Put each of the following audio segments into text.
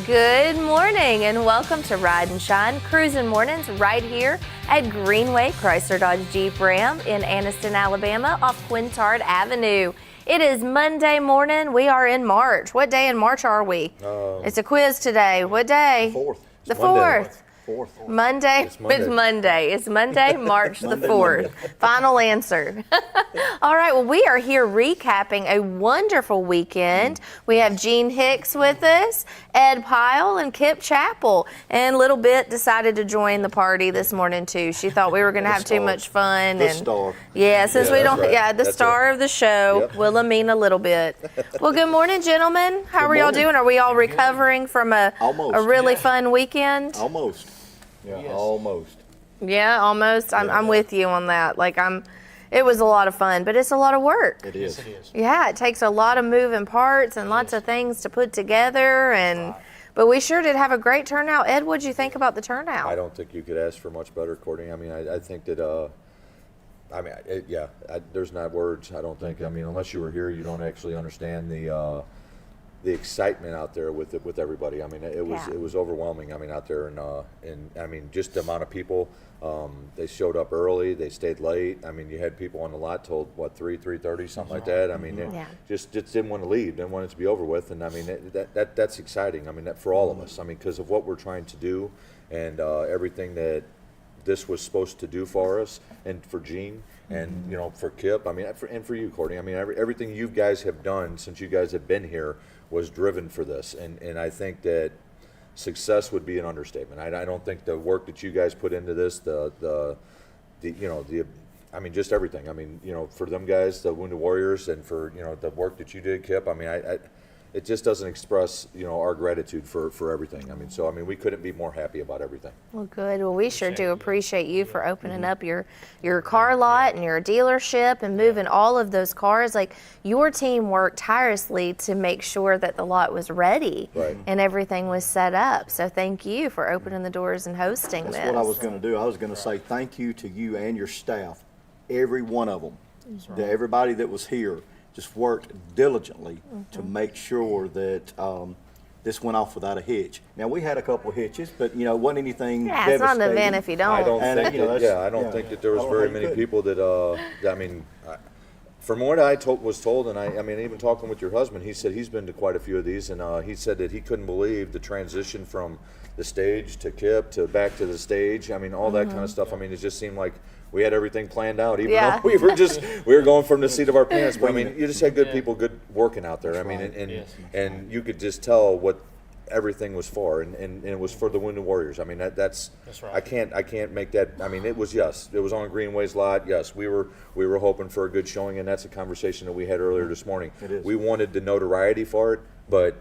Good morning and welcome to Ride and Shine Cruising Mornings right here at Greenway Chrysler Dodge Jeep Ram in Anniston, Alabama off Quintard Avenue. It is Monday morning. We are in March. What day in March are we? It's a quiz today. What day? The 4th. Monday. It's Monday. It's Monday, March the 4th. Final answer. All right, well, we are here recapping a wonderful weekend. We have Gene Hicks with us, Ed Pyle, and Kip Chappell. And Little Bit decided to join the party this morning, too. She thought we were going to have too much fun. The star. Yeah, since we don't, right. the star of the show, Yep. Wilhelmina Little Bit. Well, good morning, gentlemen. How are y'all doing? Are we all recovering from a really fun weekend? Almost. Yeah, Yes. almost. Yeah, almost. I'm with you on that. It was a lot of fun, but it's a lot of work. It is. Yes, it is. Yeah, it takes a lot of moving parts and lots of things to put together, but we sure did have a great turnout. Ed, what'd you think about the turnout? I don't think you could ask for much better, Courtney. I mean, I think that, there's not words, I don't think. I mean, unless you were here, you don't actually understand the excitement out there with everybody. I mean, it was overwhelming. I mean, out there, and I mean, just the amount of people. They showed up early. They stayed late. I mean, you had people on the lot till 3:30, something like that. I mean, just didn't want to leave. Didn't want it to be over with. And I mean, that's exciting. I mean, that for all of us. I mean, because of what we're trying to do, and everything that this was supposed to do for us, and for Gene, and for Kip. I mean, and for you, Courtney. I mean, everything you guys have done since you guys have been here was driven for this, and I think that success would be an understatement. I don't think the work that you guys put into this, I mean, just everything. I mean, for them guys, the Wounded Warriors, and for the work that you did, Kip. I mean, it just doesn't express our gratitude for everything. I mean, so we couldn't be more happy about everything. Well, good. Well, we sure do appreciate you for opening up your car lot and your dealership and moving all of those cars. Like, your team worked tirelessly to make sure that the lot was ready and everything was set up. So thank you for opening the doors and hosting this. That's what I was going to do. I was going to say thank you to you and your staff, every one of them. Everybody that was here just worked diligently to make sure that this went off without a hitch. Now, we had a couple of hitches, but it wasn't anything devastating. It's not an event if you don't. I don't think that there was very many people that. I mean, from what I was told, and I mean, even talking with your husband, he said he's been to quite a few of these, and he said that he couldn't believe the transition from the stage to Kip to back to the stage. I mean, all that kind of stuff. I mean, it just seemed like we had everything planned out, even though we were going from the seat of our pants. But I mean, you just had good people, good working out there. I mean, and you could just tell what everything was for, and it was for the Wounded Warriors. I mean, that's right. I can't make that. I mean, it was on Greenway's lot. Yes, we were hoping for a good showing, and that's a conversation that we had earlier this morning. It is. We wanted the notoriety for it, but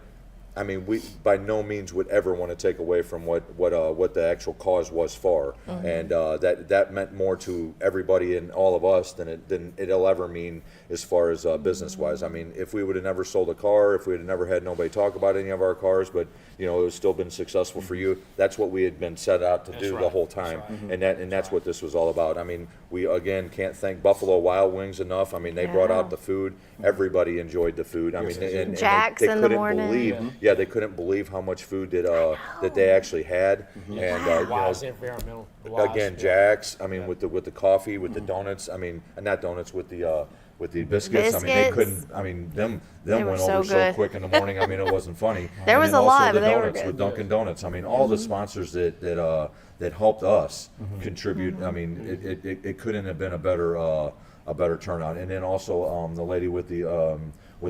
I mean, we by no means would ever want to take away from what the actual cause was for, and that meant more to everybody and all of us than it'll ever mean as far as business wise. I mean, if we would have never sold a car, if we had never had nobody talk about any of our cars, but it was still been successful for you. That's what we had been set out to do the whole time, and that's what this was all about. I mean, we again can't thank Buffalo Wild Wings enough. I mean, they brought out the food. Everybody enjoyed the food. I mean, and Jack's they in the couldn't morning. believe. Yeah, they couldn't believe how much food that they actually had, and Environmental. again, Jack's. I mean, with the coffee, with the donuts. I mean, not donuts, with the biscuits. I mean, they couldn't. I mean, them went over so quick in the morning. I mean, it wasn't funny. There was a lot, but they were good. With Dunkin' Donuts. I mean, all the sponsors that helped us contribute. I mean, it couldn't have been a better turnout. And then also the lady with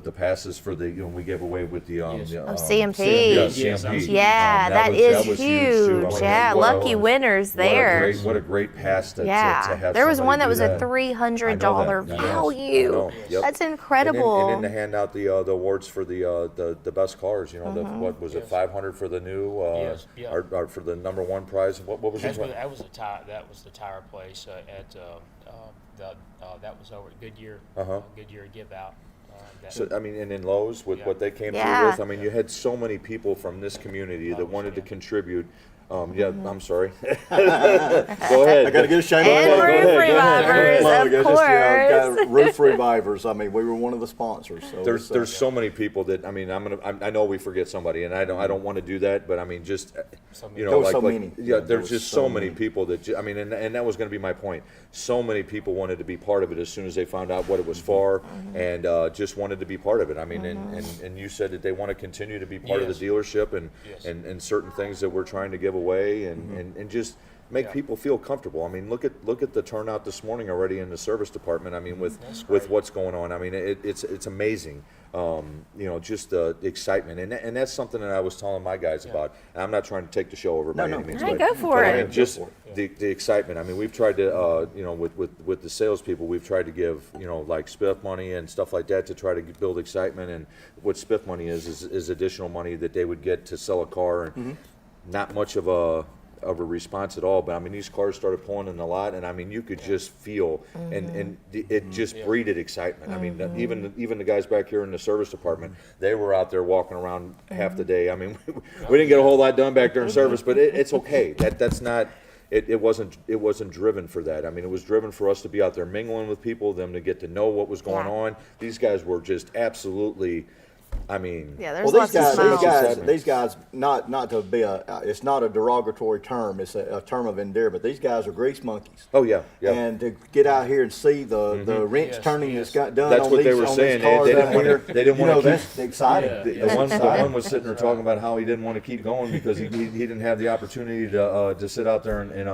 the passes for we gave away with the CMP. CMP. Yeah, that is huge. Too. I mean, Yeah, lucky winners there. What a great pass to have. There was one that was somebody a do $300 that. value. Yep. That's incredible. And then to hand out the awards for the best cars. What was it? 500 for the new. Or for the number one prize. What was it? That was the tire place that was over at Goodyear. Goodyear give out. So I mean, and in Lowe's with what they came through with. I mean, you had so many people from this community that wanted to contribute Yeah, I'm sorry. Go ahead. I got to get a shame. And roof revivers, Plug. of It's just, course. got roof revivers. I mean, we were one of the sponsors. So There's so many people that, I mean, I know we forget somebody, and I don't want to do that, but I mean, just you know, There was like, so like many. yeah, There there's was just so so many many. people that I mean, and that was going to be my point. So many people wanted to be part of it as soon as they found out what it was for, and just wanted to be part of it. I mean, and you said that they want to continue to be part of the dealership and Yes. and certain things that we're trying to give away and just make people feel comfortable. I mean, look at the turnout this morning already in the service department. I mean, with what's going on. I mean, it's amazing. You know, just the excitement, and that's something that I was telling my guys about. And I'm not trying to take the show over by any means. Hey, but- go for but, it. I mean, just Go for the excitement. I mean, we've tried to, you know, with the salespeople, we've tried to give, you know, like spiff money and stuff like that to try to build excitement. And what spiff money is additional money that they would get to sell a car, and not much of a response at all. But I mean, these cars started pulling in the lot, and I mean, you could just feel, and it just breeded excitement. I mean, even the guys back here in the service department, they were out there walking around half the day. I mean, we didn't get a whole lot done back during service, but it's okay. That's not. It wasn't driven for that. I mean, it was driven for us to be out there mingling with people, them to get to know what was going on. These guys were just absolutely. I mean, Yeah, there's Well, lots of smiles. these guys, not to be it's not a derogatory term. It's a term of endearment. These guys are grease monkeys. oh yeah, yeah. And to get out here and see the wrench Yes, turning yes. that's got done That's on what these, they were on saying. these cars They didn't out wanna- here, they didn't you wanna know, keep- that's exciting. Yeah, The yeah. one was sitting there talking about how he didn't want to keep going because he didn't have the opportunity to sit out there and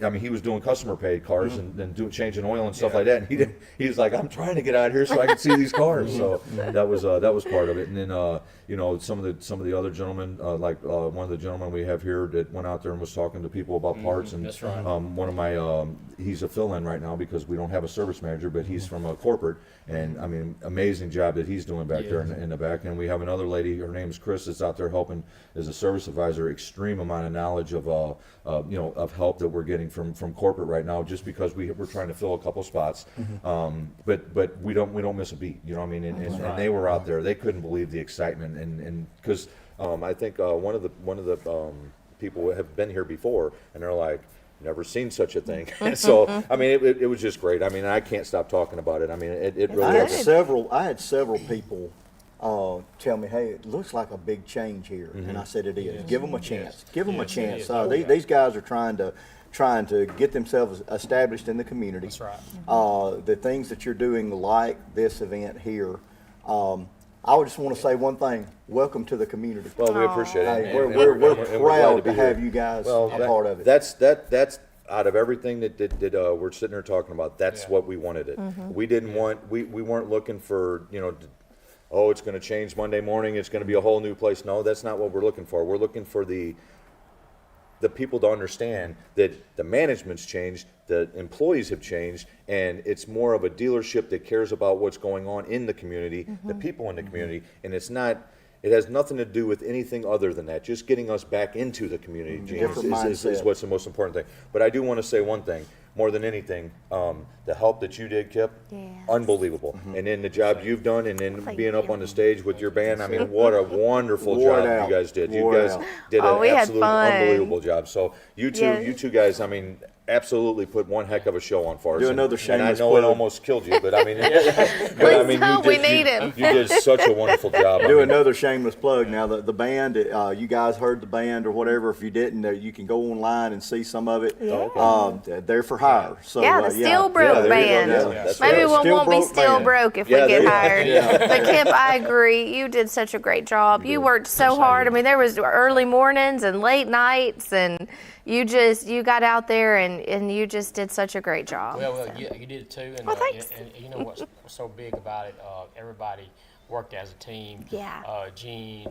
I mean, he was doing customer paid cars and changing oil and stuff like that, and he was like, I'm trying to get out here so I can see these cars. So that was part of it. And then you know, some of the other gentlemen, like one of the gentlemen we have here that went out there and was talking to people about parts, and that's right. one of my he's a fill-in right now because we don't have a service manager, but he's from a corporate, and I mean, amazing job that he's doing back there in the back. And we have another lady, her name's Chris, that's out there helping as a service advisor. Extreme amount of knowledge of you know, of help that we're getting from corporate right now, just because we're trying to fill a couple spots. But we don't miss a beat, you know what I mean? And they were out there, they couldn't believe the excitement, and because I think one of the people have been here before, and they're like, never seen such a thing. So I mean, it was just great. I mean, I can't stop talking about it. I mean, it really I had Good. several people tell me, "Hey, it looks like a big change here," and I said, "It is. Give them a chance. Give them a Yes, it chance. is. Oh, These guys are trying to get themselves established in the community. That's right. The things that you're doing, like this event here." I would just want to say one thing: welcome to the community. well, we appreciate it. Hey, and we're glad proud to be here. have you guys Well, a part of it. That's out of everything that we're sitting here talking about. That's Yeah. what we wanted it. We didn't want we weren't looking for, you know, oh, it's going to change Monday morning. It's going to be a whole new place. No, that's not what we're looking for. We're looking for the people to understand that the management's changed, the employees have changed, and it's more of a dealership that cares about what's going on in the community, the people in the community, and it has nothing to do with anything other than that. Just getting us back into the community, Gene, Different is mindset. what's the most important thing. But I do want to say one thing, more than anything, the help that you did, Kip, Yes. unbelievable. And then the job you've done, and then Thank being up you. on the stage with your band, I mean, what a wonderful Wore it job out. you guys did. You Wore it guys out. did Oh, an we had absolute fun. unbelievable job. So you Yes. two guys, I mean, absolutely put one heck of a show on for us. Do And- another And I shameless know plug. it almost killed you, but I mean, Please don't, we need him. You did such a wonderful job. I Do mean, another shameless plug. Now, the band, you guys heard the band or whatever. If you didn't, you can go online and see some of it. They're for hire. So, Yeah, the Steel Broke there you go. Band. Yeah, That's Maybe right. we Still won't be Broke still Band. broke if Yeah, we get there you go. hired. But Kip, I agree. You did such a great job. You worked so hard. I mean, there was early mornings and late nights, and you got out there and you just did such a great job. Well, So. you did it too. And, Well, thanks. and you know what's so big about it? Everybody worked as a team. Yeah. Gene,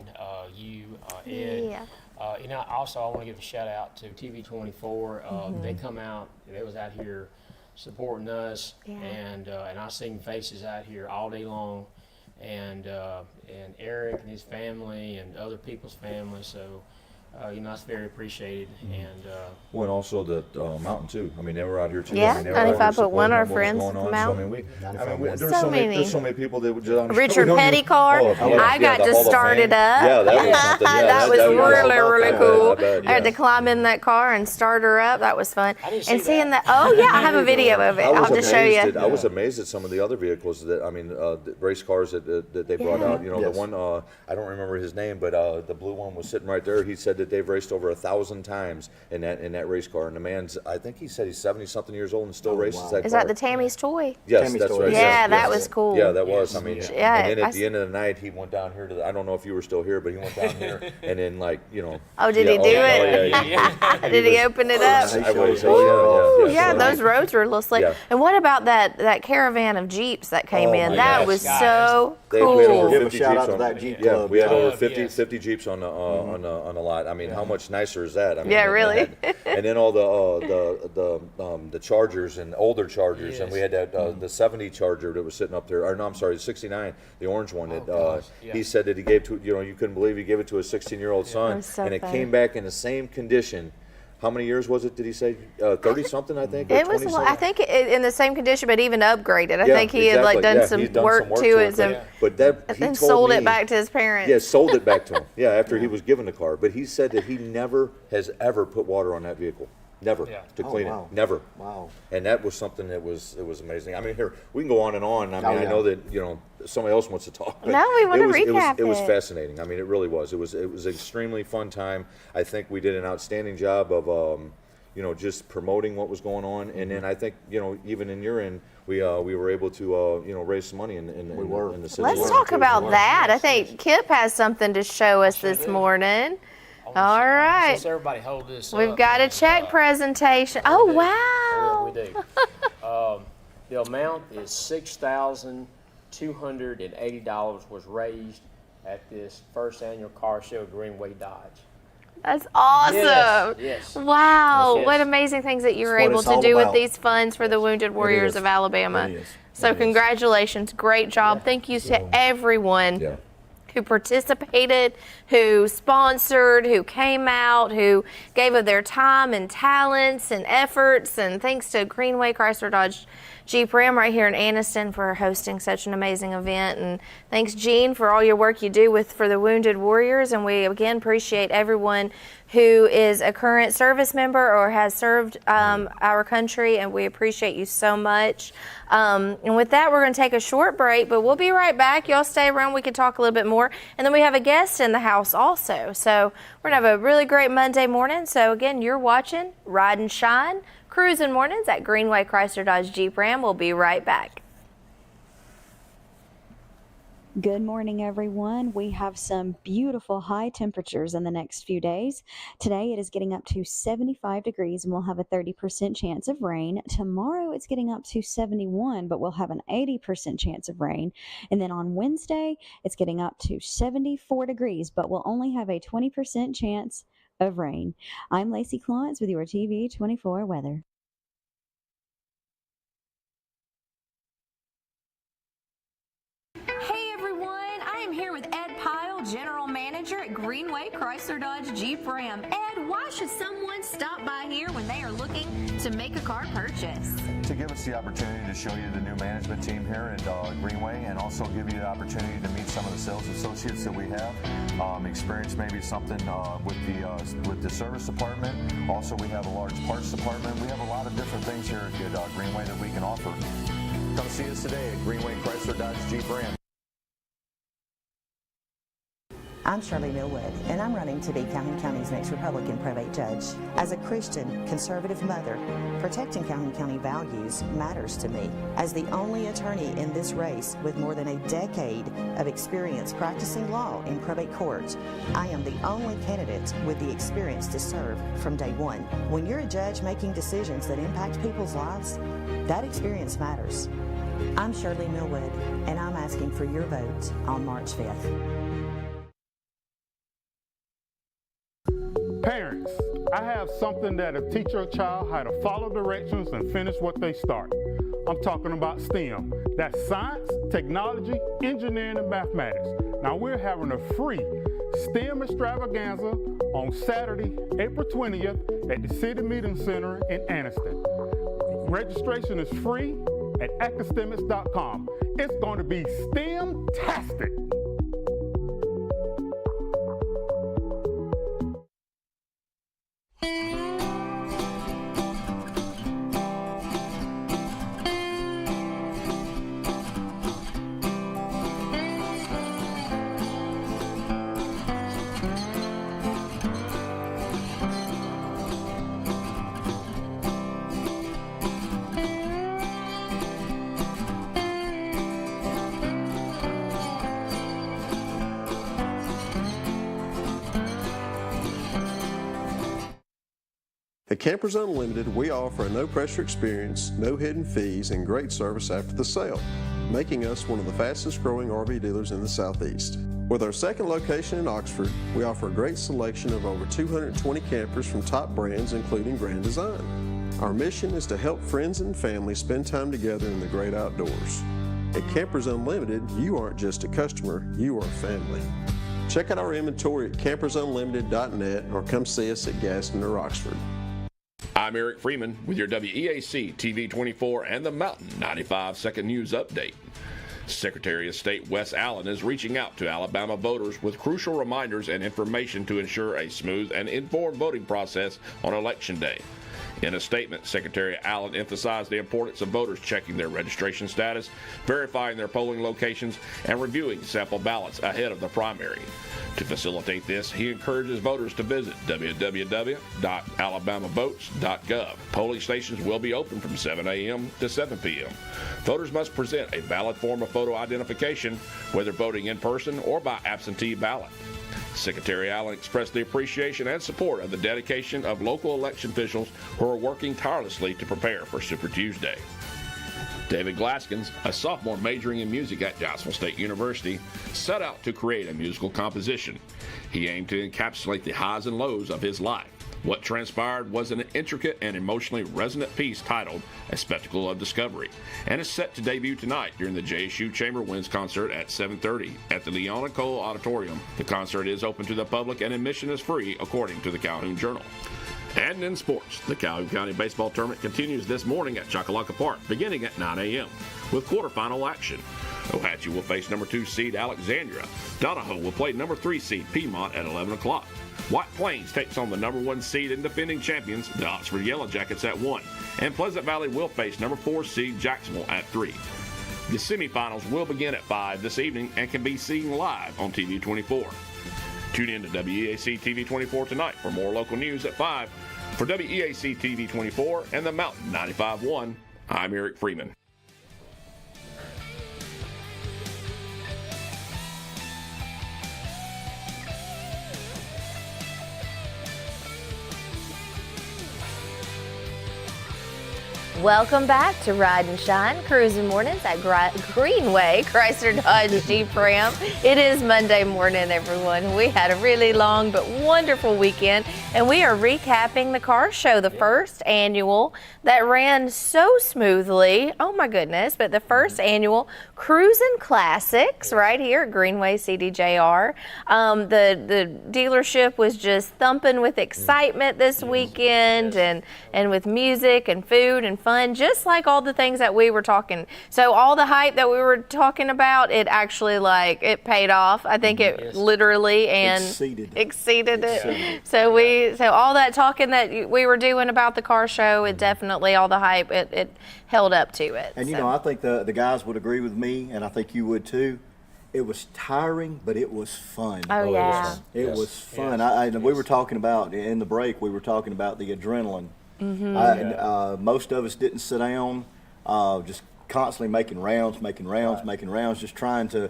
you, Ed. Yeah. You know, also I want to give a shout out to TV24. They come out. They was out here supporting us, Yeah. and I seen faces out here all day long, and Eric and his family and other people's families. So That's very appreciated. And Well, and also the mountain too. I mean, they were out here too. Yeah, I mean, they were out here 95.1, supporting our what was friends going on. come So, out. there's So so many. many. There's so many people that would just. Richard Petty car. I got to start it up. Yeah, that was something. Yeah, that was really I cool. bet, I had to yes. climb in that car and start her up. That was fun. I didn't And see seeing that. that. Oh yeah, I have a video of it. I'll just show you. I was amazed at some of the other vehicles that the race cars that they brought out. You know, Yes. the one I don't remember his name, but the blue one was sitting right there. He said that they've raced over 1,000 times in that race car, and the man's I think he said he's 70-something years old and still races wow. that Is car. that the Tammy's toy? Yes, Tammy's that's toy. right. Yeah, yes, that yes. was cool. Yeah, that was. Yes, I mean, yeah, and then I at the end of the night, he went down here to I don't know if you were still here, but he went down here, and then Oh, did he do it? Did he open it up? He I showed was, us. Yeah, so- those roads were a little slick. Yeah. And what about that caravan of Jeeps that came Oh in? my That gosh, was guys. so We had over cool. Give a 50 shout Jeeps out to on- that Jeep Yeah, club. we had over Club, 50, yes. 50 Jeeps on the lot. I mean, how much nicer is that? I mean, Yeah, and really. and then all the Chargers and older Chargers, and we had that the 70 Charger that was sitting up there. Or no, I'm sorry, the 69, the orange one. That gosh, yeah. he said that he gave to you couldn't believe he gave it to his 16-year-old son, was so and it funny. came back in the same condition. How many years was it? Did he say 30 something? I think. Or It was, 20 I think, in the same condition, but even upgraded. I Yeah, think he had like exactly. done Yeah, some he's done work to it, but- but that he and told sold me, it back to his parents. Yeah, sold it back to him. Yeah, after he was given the car. But he said that he never has ever put water on that vehicle. Never. Yeah. To Oh, clean wow. it. Never. Wow. And that was something that was amazing. I mean, here we can go on and on. I mean, Oh, yeah. I know that somebody else wants to talk. But No, we want to recap It was it. fascinating. I mean, it really was. It was an extremely fun time. I think we did an outstanding job of just promoting what was going on. And then I think even in your end, we were able to raise some money in the city. Let's Well, talk good about work. that. I think Kip has something to show us this morning. All right. Since everybody hold this We've up, got a and, check presentation. Oh, wow. We do. The amount is $6,280 was raised at this first annual car show at Greenway Dodge. That's awesome. Yes. Wow. Yes. What amazing things that you were That's what able it's to all do with about. these funds for the Wounded Warriors is. of Alabama. It is. So It is. congratulations. Great job. Thank you to everyone Yeah. who participated, who sponsored, who came out, who gave of their time and talents and efforts. And thanks to Greenway Chrysler Dodge Jeep Ram right here in Anniston for hosting such an amazing event. And thanks, Gene, for all your work you do for the Wounded Warriors. And we again appreciate everyone who is a current service member or has served our country, and we appreciate you so much. And with that, we're going to take a short break, but we'll be right back. Y'all stay around. We can talk a little bit more. And then we have a guest in the house also. So we're going to have a really great Monday morning. So again, you're watching Ride and Shine, Cruising Mornings at Greenway Chrysler Dodge Jeep Ram. We'll be right back. Good morning, everyone. We have some beautiful high temperatures in the next few days. Today it is getting up to 75 degrees and we'll have a 30% chance of rain. Tomorrow it's getting up to 71, but we'll have an 80% chance of rain. And then on Wednesday it's getting up to 74 degrees, but we'll only have a 20% chance of rain. I'm Lacey Clance with your TV24 weather. Hey everyone, I am here with Ed Pyle, General Manager at Greenway Chrysler Dodge Jeep Ram. Ed, why should someone stop by here when they are looking to make a car purchase? To give us the opportunity to show you the new management team here at Greenway, and also give you the opportunity to meet some of the sales associates that we have. Experience maybe something with the service department. Also, we have a large parts department. We have a lot of different things here at Greenway that we can offer. Come see us today at Greenway Chrysler Dodge Jeep Ram. I'm Shirley Millwood, and I'm running to be Calhoun County's next Republican probate judge. As a Christian, conservative mother, protecting Calhoun County values matters to me. As the only attorney in this race with more than a decade of experience practicing law in probate court, I am the only candidate with the experience to serve from day one. When you're a judge making decisions that impact people's lives, that experience matters. I'm Shirley Millwood, and I'm asking for your vote on March 5th. Parents, I have something that'll teach your child how to follow directions and finish what they start. I'm talking about STEM. That's science, technology, engineering, and mathematics. Now we're having a free STEM extravaganza on Saturday, April 20th at the City Meeting Center in Anniston. Registration is free at academics.com. It's going to be STEM-tastic. At Campers Unlimited, we offer a no-pressure experience, no hidden fees, and great service after the sale, making us one of the fastest-growing RV dealers in the Southeast. With our second location in Oxford, we offer a great selection of over 220 campers from top brands, including Grand Design. Our mission is to help friends and family spend time together in the great outdoors. At Campers Unlimited, you aren't just a customer, you are family. Check out our inventory at campersunlimited.net or come see us at Gaston or Oxford. I'm Eric Freeman with your WEAC TV24 and the Mountain 95 second news update. Secretary of State Wes Allen is reaching out to Alabama voters with crucial reminders and information to ensure a smooth and informed voting process on Election Day. In a statement, Secretary Allen emphasized the importance of voters checking their registration status, verifying their polling locations, and reviewing sample ballots ahead of the primary. To facilitate this, he encourages voters to visit www.alabamavotes.gov. Polling stations will be open from 7 a.m. to 7 p.m. Voters must present a valid form of photo identification, whether voting in person or by absentee ballot. Secretary Allen expressed the appreciation and support of the dedication of local election officials who are working tirelessly to prepare for Super Tuesday. David Glaskins, a sophomore majoring in music at Jacksonville State University, set out to create a musical composition. He aimed to encapsulate the highs and lows of his life. What transpired was an intricate and emotionally resonant piece titled A Spectacle of Discovery, and is set to debut tonight during the JSU Chamber Winds concert at 7:30 at the Leona Cole Auditorium. The concert is open to the public and admission is free, according to the Calhoun Journal. And in sports, the Calhoun County Baseball Tournament continues this morning at Choccolocco Park, beginning at 9 a.m. with quarterfinal action. Ohatchee will face number 2 seed Alexandria. Donahoe will play number 3 seed Piedmont at 11 o'clock. White Plains takes on the number 1 seed and defending champions, the Oxford Yellow Jackets, at 1. And Pleasant Valley will face number 4 seed Jacksonville at 3. The semifinals will begin at 5 this evening and can be seen live on TV24. Tune in to WEAC TV24 tonight for more local news at 5. For WEAC TV24 and the Mountain 95.1, I'm Eric Freeman. Welcome back to Ride and Shine, Cruising Mornings at Greenway, Chrysler Dodge Jeep Ram. It is Monday morning, everyone. We had a really long but wonderful weekend, and we are recapping the car show, the first annual that ran so smoothly. Oh my goodness, but the first annual Cruising Classics right here at Greenway CDJR. The dealership was just thumping with excitement this weekend and with music and food and fun, just like all the things that we were talking. So all the hype that we were talking about, it actually it paid off. I think it literally and exceeded it. So all that talking that we were doing about the car show, it definitely, all the hype, it held up to it. And you know, I think the guys would agree with me, and I think you would too. It was tiring, but it was fun. Oh yeah. It was fun. We were talking about, in the break, we were talking about the adrenaline. Mm-hmm. Most of us didn't sit down, just constantly making rounds, just trying to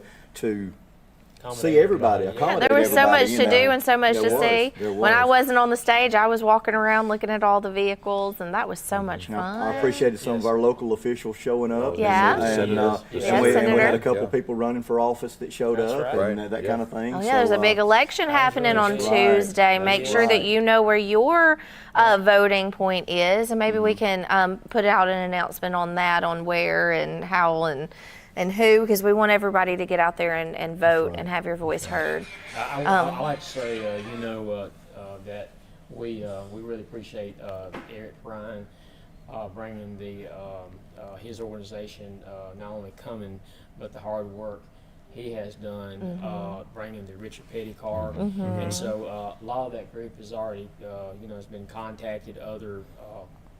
see everybody. Yeah, there was so much to do and so much to see. When I wasn't on the stage, I was walking around looking at all the vehicles, and that was so much fun. I appreciated some of our local officials showing up. Yeah. And we had a couple people running for office that showed up and that kind of thing. Oh, yeah, there's a big election happening on Tuesday. Make sure that you know where your voting point is, and maybe we can put out an announcement on that, on where and how and and who, because we want everybody to get out there and vote and have your voice heard. I like to say, that we really appreciate Eric Ryan bringing his organization, not only coming, but the hard work he has done bringing the Richard Petty car. And so a lot of that group has already, has been contacted other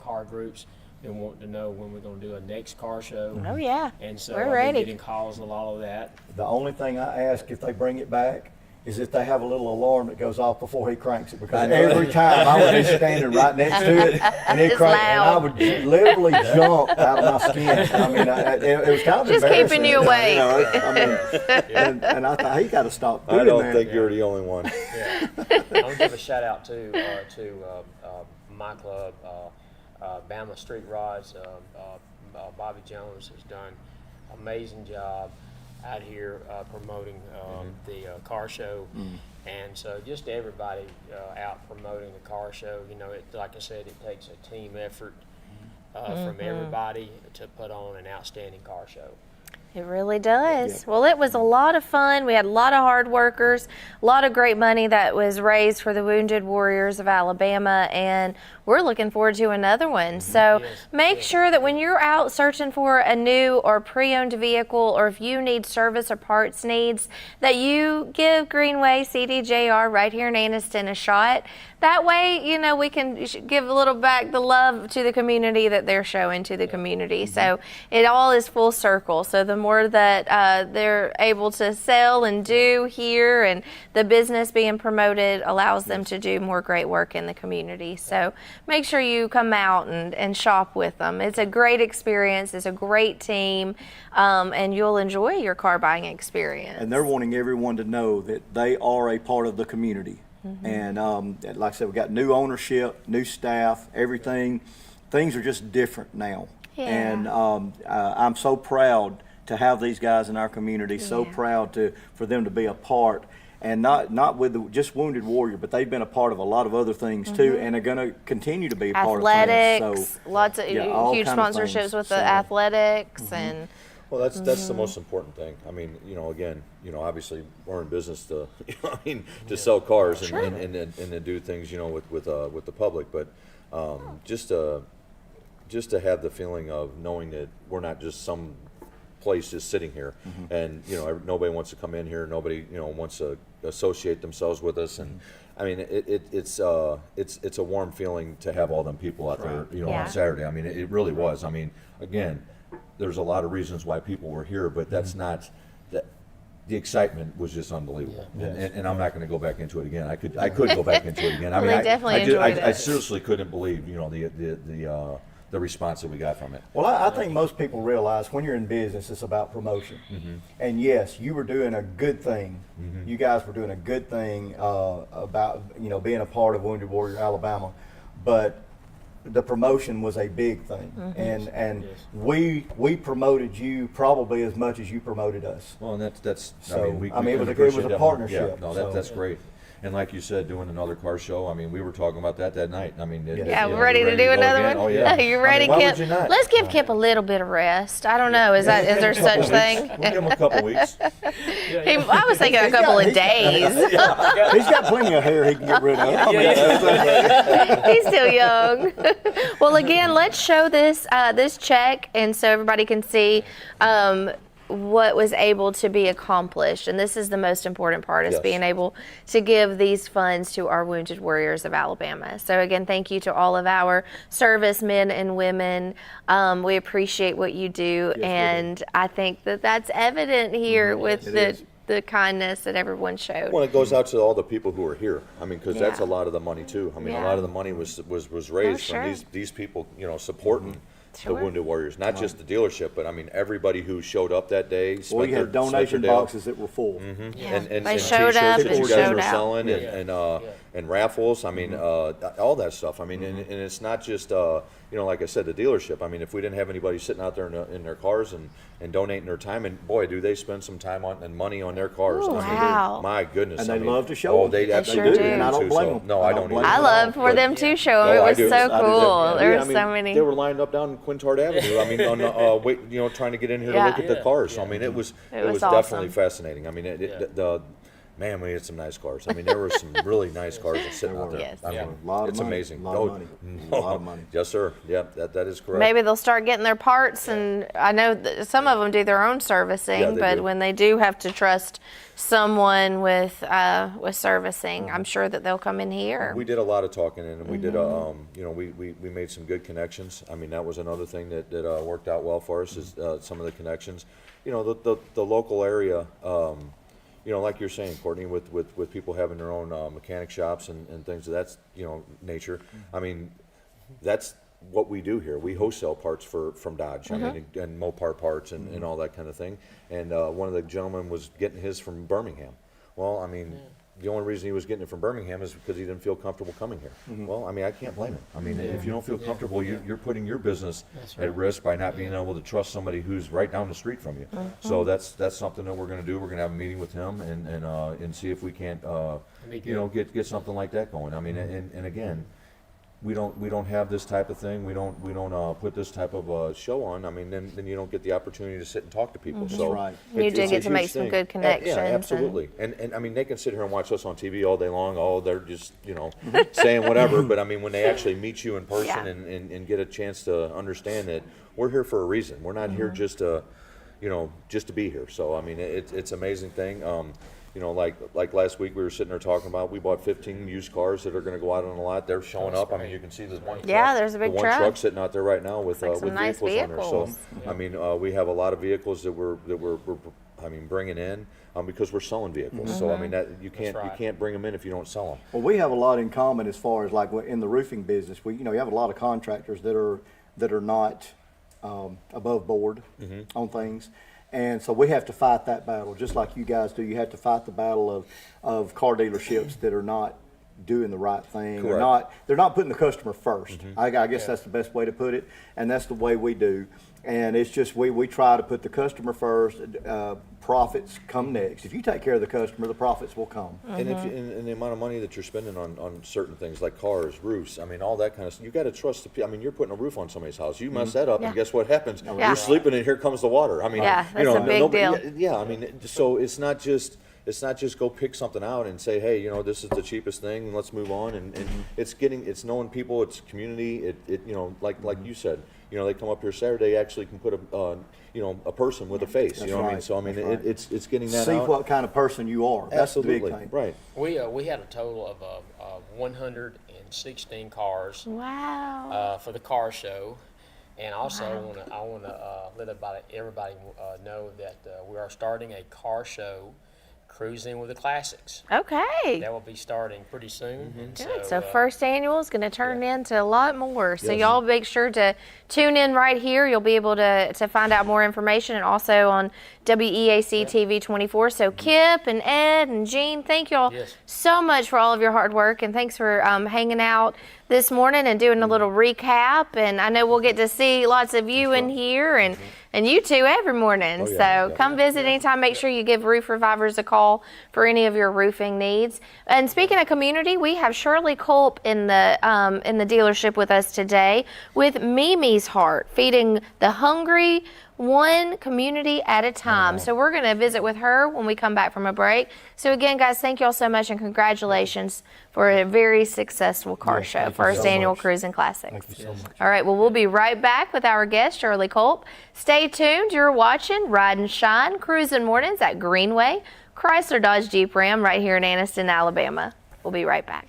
car groups. Been wanting to know when we're going to do a next car show. Oh yeah, and so we're I've ready. been getting calls, a lot of that. The only thing I ask if they bring it back is if they have a little alarm that goes off before he cranks it, because every time I would be standing right next to it and he It's cranked, and I loud. would literally jump out of my skin. I mean, it was kind of Just embarrassing. keeping you awake. I mean, and I thought he got to stop doing I don't that. think you're the only one. Yeah. I want to give a shout out to my club, Bama Street Rods. Bobby Jones has done an amazing job out here promoting the car show. And so just everybody out promoting the car show, like I said, it takes a team effort from everybody to put on an outstanding car show. It really does. Well, it was a lot of fun. We had a lot of hard workers, a lot of great money that was raised for the Wounded Warriors of Alabama, and we're looking forward to another one. So make sure that when you're out searching for a new or pre-owned vehicle, or if you need service or parts needs, that you give Greenway CDJR right here in Anniston a shot. That way, we can give a little back the love to the community that they're showing to the community. So it all is full circle. So the more that they're able to sell and do here, and the business being promoted allows them to do more great work in the community. So make sure you come out and shop with them. It's a great experience. It's a great team, and you'll enjoy your car buying experience. And they're wanting everyone to know that they are a part of the community. And like I said, we got new ownership, new staff, everything. Things are just different now. Yeah. And I'm so proud to have these guys in our community, so proud for them to be a part. And not with just Wounded Warrior, but they've been a part of a lot of other things too, and are going to continue to be a part of things. Athletics, lots of all huge kind of sponsorships things. with the So, athletics and. Well, that's the most important thing. I mean, again, obviously we're in business to, to sell cars and to do things, with the public. But just to have the feeling of knowing that we're not just some place just sitting here, and nobody wants to come in here. Nobody wants to associate themselves with us, and I mean it's a warm feeling to have all them people out there, on Saturday. I mean, it really was. I mean, again, there's a lot of reasons why people were here, but that's not that. The excitement was just unbelievable, and I'm not going to go back into it again. I could go back into it again. I mean, they definitely enjoyed I it. seriously couldn't believe the response that we got from it. Well, I think most people realize when you're in business, it's about promotion. And yes, you were doing a good thing. You guys were doing a good thing about being a part of Wounded Warrior Alabama, but the promotion was a big thing, and we promoted you probably as much as you promoted us. Well, and that's So, it was a partnership, Yeah, no, so. that's great. And like you said, doing another car show. I mean, we were talking about that night. I mean, Yeah, we're ready to do another one. Oh yeah, You ready, why Kip? would you not? Let's give Kip a little bit of rest. I don't know. Is there such thing? We'll give him a couple weeks. I was thinking a couple of days. He's got plenty of hair he can get rid of. I mean, He's still young. Well, again, let's show this check, and so everybody can see what was able to be accomplished. And this is the most important part, is being able to give these funds to our Wounded Warriors of Alabama. So again, thank you to all of our servicemen and women. We appreciate what you do, and I think that's evident here with the kindness that everyone showed. Well, it goes out to all the people who are here. I mean, because that's Yeah. a lot of the money too. I mean, Yeah. a lot of the money was raised sure. from these people, supporting Sure. the Wounded Warriors. Not just the dealership, but I mean everybody who showed up that day. we spent had their donation day. boxes that were full. Yeah. And They showed up t-shirts that and you guys showed were out. selling, and raffles. I mean, all that stuff. I mean, and it's not just like I said, the dealership. I mean, if we didn't have anybody sitting out there in their cars and donating their time, and boy, do they spend some time and money on their cars. Ooh, I mean, wow. My goodness. And I they mean, love to show them. They They absolutely sure do. And I don't too, blame so- them. No, I don't blame either. I loved for them to show them. No, It I was do. so I do cool. too. There Yeah, were I mean, so many. They were lined up down Quintard Avenue. I mean, on trying to get in here to look at the cars. So, I mean, it was awesome. definitely fascinating. I mean, man, we had some nice cars. I mean, there were some really nice cars sitting out there. Yes. I mean, A lot of it's money, amazing. a lot of money, a lot of money. Yes, sir. Yeah, that is correct. Maybe they'll start getting their parts, and I know that some of them do their own servicing, Yeah, they but do. when they do have to trust someone with servicing, I'm sure that they'll come in here. We did a lot of talking, and we did, we made some good connections. I mean, that was another thing that worked out well for us is some of the connections. You know, the local area, like you're saying, Courtney, with people having their own mechanic shops and things of that, nature. I mean, that's what we do here. We wholesale parts from Dodge, I mean, and Mopar parts and all that kind of thing. And one of the gentlemen was getting his from Birmingham. Well, I mean, the only reason he was getting it from Birmingham is because he didn't feel comfortable coming here. Well, I mean, I can't blame him. I mean, if you don't feel comfortable, you're putting your business at risk by not being able to trust somebody who's right down the street from you. So that's something that we're going to do. We're going to have a meeting with him and see if we can't, get something like that going. I mean, and again, we don't have this type of thing. We don't put this type of show on. I mean, then you don't get the opportunity to sit and talk to people. So right. You do get to make some good connections. Yeah, absolutely. And I mean, they can sit here and watch us on TV all day long. Oh, they're just saying whatever. But I mean, when they actually meet you in person and get a chance to understand that we're here for a reason. We're not here just to be here. So I mean, it's an amazing thing. Like last week we were sitting there talking about, we bought 15 used cars that are going to go out on the lot. They're showing up. I mean, you can see this one. There's a big one truck. truck sitting out there right now with some nice vehicles on there. So vehicles. I mean, we have a lot of vehicles that we're bringing in because we're selling vehicles. So I mean, that you can't bring them in if you don't sell them. Well, we have a lot in common as far as like in the roofing business. You have a lot of contractors that are not above board on things. And so we have to fight that battle, just like you guys do. You have to fight the battle of car dealerships that are not doing the right thing. Correct. They're not putting the customer first. I guess that's the best way to put it, and that's the way we do. And it's just we try to put the customer first. Profits come next. If you take care of the customer, the profits will come. And and the amount of money that you're spending on certain things like cars, roofs, I mean, all that kind of stuff, you got to trust the people. I mean, you're putting a roof on somebody's house. You mess that up, and guess what happens? You're sleeping, and here comes the water. I mean, that's a big deal. Yeah, I mean, so it's not just go pick something out and say, hey, this is the cheapest thing, and let's move on. And it's knowing people, it's community. Like you said, they come up here Saturday, actually can put a person with a face. You know what I mean? So I mean, it's getting that See out. what kind of person you are. That's Absolutely. the big thing. Right. We had a total of 116 cars. Wow. For the car show. And also, I want to let everybody know that we are starting a car show, Cruising with the Classics. Okay. That will be starting pretty soon. And Good. So first annual is going to turn into a lot more. So y'all make sure to tune in right here. You'll be able to find out more information, and also on WEAC TV24. So Kip and Ed and Jean, thank y'all so much for all of your hard work, and thanks for hanging out this morning and doing a little recap. And I know we'll get to see lots of you in here and you two every morning. So come visit anytime. Make sure you give Roof Revivers a call for any of your roofing needs. And speaking of community, we have Shirley Culp in the dealership with us today with Mimi's Heart, feeding the hungry one community at a time. So we're going to visit with her when we come back from a break. So again, guys, thank you all so much, and congratulations for a very successful car show, first annual Cruising Classics. Thank you so much. All right, well, we'll be right back with our guest, Shirley Culp. Stay tuned. You're watching Ride and Shine, Cruising Mornings at Greenway, Chrysler Dodge Jeep Ram, right here in Anniston, Alabama. We'll be right back.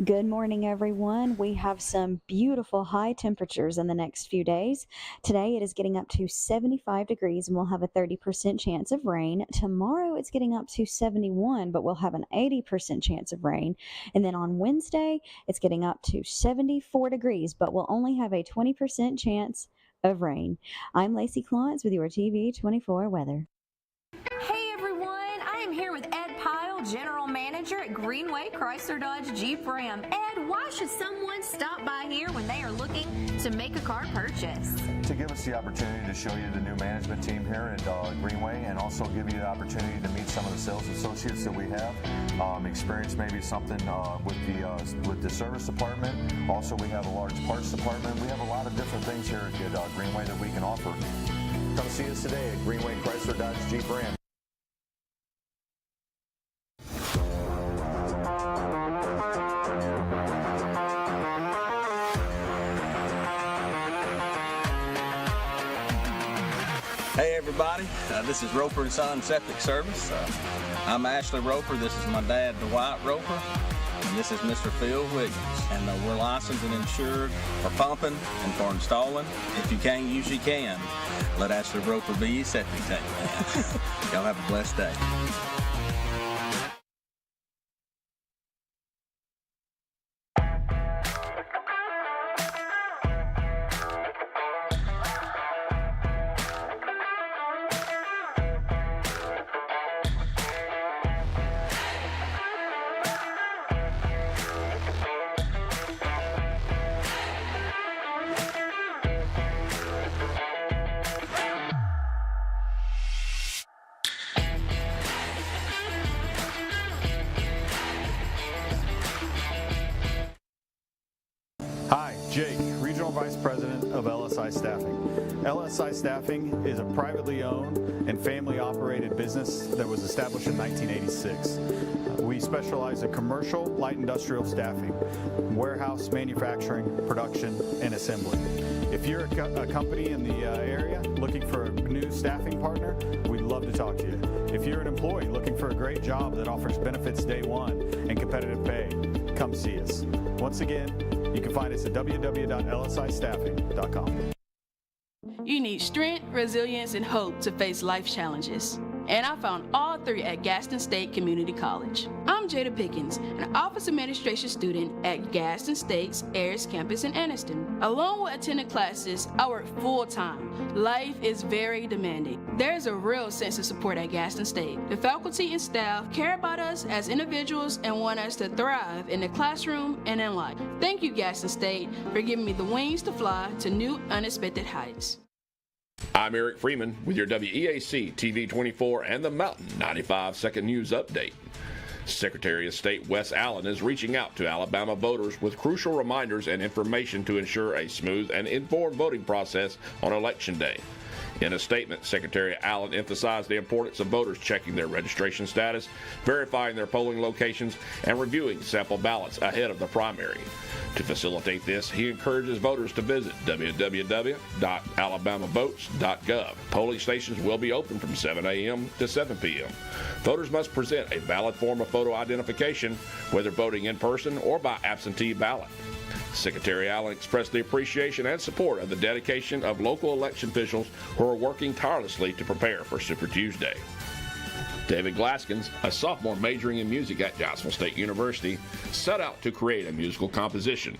Good morning, everyone. We have some beautiful high temperatures in the next few days. Today it is getting up to 75 degrees and we'll have a 30% chance of rain. Tomorrow it's getting up to 71, but we'll have an 80% chance of rain. And then on Wednesday it's getting up to 74 degrees, but we'll only have a 20% chance of rain. I'm Lacey Clontz with your TV24 weather. Hey everyone, I am here with Ed Pyle now General Manager at Greenway Chrysler Dodge Jeep Ram. Ed, why should someone stop by here when they are looking to make a car purchase? To give us the opportunity to show you the new management team here at Greenway, and also give you the opportunity to meet some of the sales associates that we have. Experience maybe something with the service department. Also, we have a large parts department. We have a lot of different things here at Greenway that we can offer. Come see us today at Greenway Chrysler Dodge Jeep Ram. Hey everybody, this is Roper & Son Septic Service. I'm Ashley Roper, this is my dad Dwight Roper, and this is Mr. Phil Wiggins. And we're licensed and insured for pumping and for installing. If you can't use, you can. Let Ashley Roper be your septic tank man. Y'all have a blessed day. Hi, Jake, Regional Vice President of LSI Staffing. LSI Staffing is a privately owned and family-operated business that was established in 1986. We specialize in commercial, light industrial staffing, warehouse, manufacturing, production, and assembly. If you're a company in the area looking for a new staffing partner, we'd love to talk to you. If you're an employee looking for a great job that offers benefits day one and competitive pay, come see us. Once again, you can find us at www.lsistaffing.com. You need strength, resilience, and hope to face life challenges. And I found all three at Gaston State Community College. I'm Jada Pickens, an Office Administration student at Gaston State's Ayers campus in Anniston. Along with attending classes, I work full-time. Life is very demanding. There's a real sense of support at Gaston State. The faculty and staff care about us as individuals and want us to thrive in the classroom and in life. Thank you, Gaston State, for giving me the wings to fly to new, unexpected heights. I'm Eric Freeman with your WEAC TV24 and the Mountain 95 Second News Update. Secretary of State Wes Allen is reaching out to Alabama voters with crucial reminders and information to ensure a smooth and informed voting process on Election Day. In a statement, Secretary Allen emphasized the importance of voters checking their registration status, verifying their polling locations, and reviewing sample ballots ahead of the primary. To facilitate this, he encourages voters to visit www.alabamavotes.gov. Polling stations will be open from 7 a.m. to 7 p.m. Voters must present a valid form of photo identification, whether voting in person or by absentee ballot. Secretary Allen expressed the appreciation and support of the dedication of local election officials who are working tirelessly to prepare for Super Tuesday. David Glaskins, a sophomore majoring in music at Jacksonville State University, set out to create a musical composition.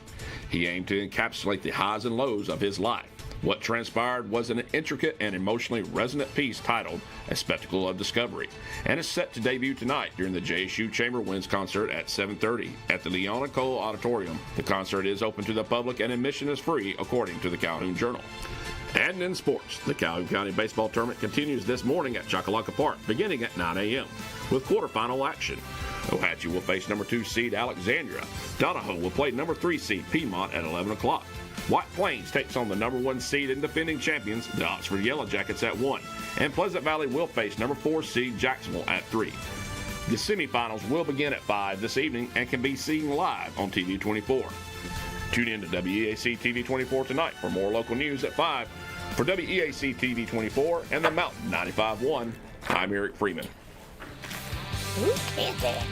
He aimed to encapsulate the highs and lows of his life. What transpired was an intricate and emotionally resonant piece titled A Spectacle of Discovery, and is set to debut tonight during the JSU Chamber Winds concert at 7:30 at the Leona Cole Auditorium. The concert is open to the public and admission is free, according to the Calhoun Journal. And in sports, the Calhoun County Baseball Tournament continues this morning at Choccolocco Park, beginning at 9 a.m. with quarterfinal action. Ohatchee will face number 2 seed Alexandria. Donahoe will play number 3 seed Piedmont at 11 o'clock. White Plains takes on the number 1 seed and defending champions, the Oxford Yellow Jackets, at 1. And Pleasant Valley will face number 4 seed Jacksonville at 3. The semifinals will begin at 5 this evening and can be seen live on TV24. Tune in to WEAC TV24 tonight for more local news at 5. For WEAC TV24 and the Mountain 95.1, I'm Eric Freeman. Who can that?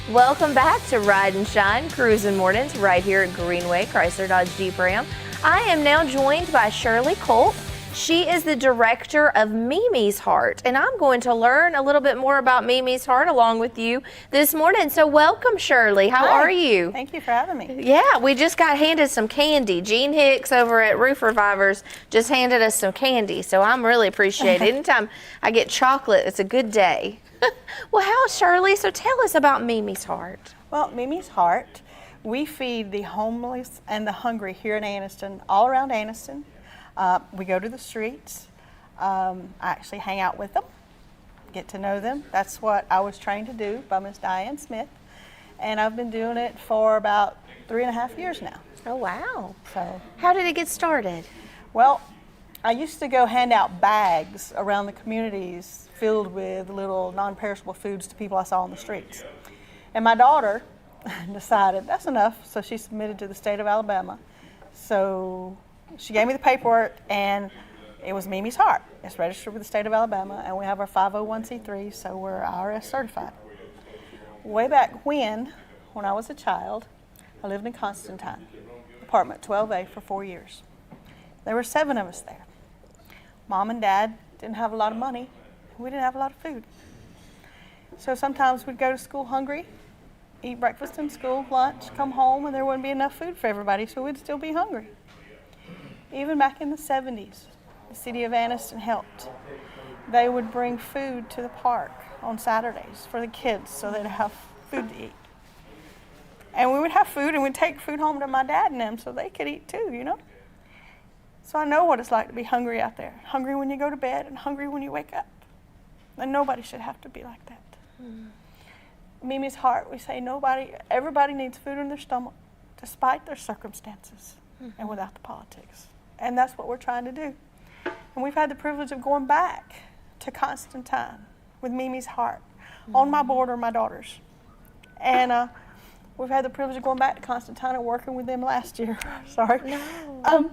Welcome back to Ride and Shine Cruising Mornings right here at Greenway Chrysler Dodge Jeep Ram. I am now joined by Shirley Colt She is the director of Mimi's Heart, and I'm going to learn a little bit more about Mimi's Heart along with you this morning. So welcome, Shirley. How are you? Thank you for having me. Yeah, we just got handed some candy. Gene Hicks over at Roof Revivers just handed us some candy, so I'm really appreciating it. Anytime I get chocolate, it's a good day. Well, how, Shirley? So tell us about Mimi's Heart. Well, Mimi's Heart, we feed the homeless and the hungry here in Anniston, all around Anniston. We go to the streets. I actually hang out with them, get to know them. That's what I was trained to do by Miss Diane Smith, and I've been doing it for about 3.5 years now. Oh, wow. So, how did it get started? Well, I used to go hand out bags around the communities filled with little non-perishable foods to people I saw on the streets. And my daughter decided that's enough, so she submitted to the state of Alabama. So she gave me the paperwork, and it was Mimi's Heart. It's registered with the state of Alabama, and we have our 501c3, so we're IRS certified. Way back when I was a child, I lived in Constantine, apartment 12A for 4 years. There were 7 of us there. Mom and Dad didn't have a lot of money. We didn't have a lot of food. So sometimes we'd go to school hungry, eat breakfast in school, lunch, come home, and there wouldn't be enough food for everybody, so we'd still be hungry. Even back in the 70s, the city of Anniston helped. They would bring food to the park on Saturdays for the kids so they'd have food to eat. And we would have food, and we'd take food home to my dad and them so they could eat too, you know? So I know what it's like to be hungry out there. Hungry when you go to bed and hungry when you wake up. And nobody should have to be like that. Mimi's Heart, we say everybody needs food in their stomach despite their circumstances and without the politics. And that's what we're trying to do. And we've had the privilege of going back to Constantine with Mimi's Heart. On my board are my daughters. And we've had the privilege of going back to Constantine and working with them last year. Sorry. No.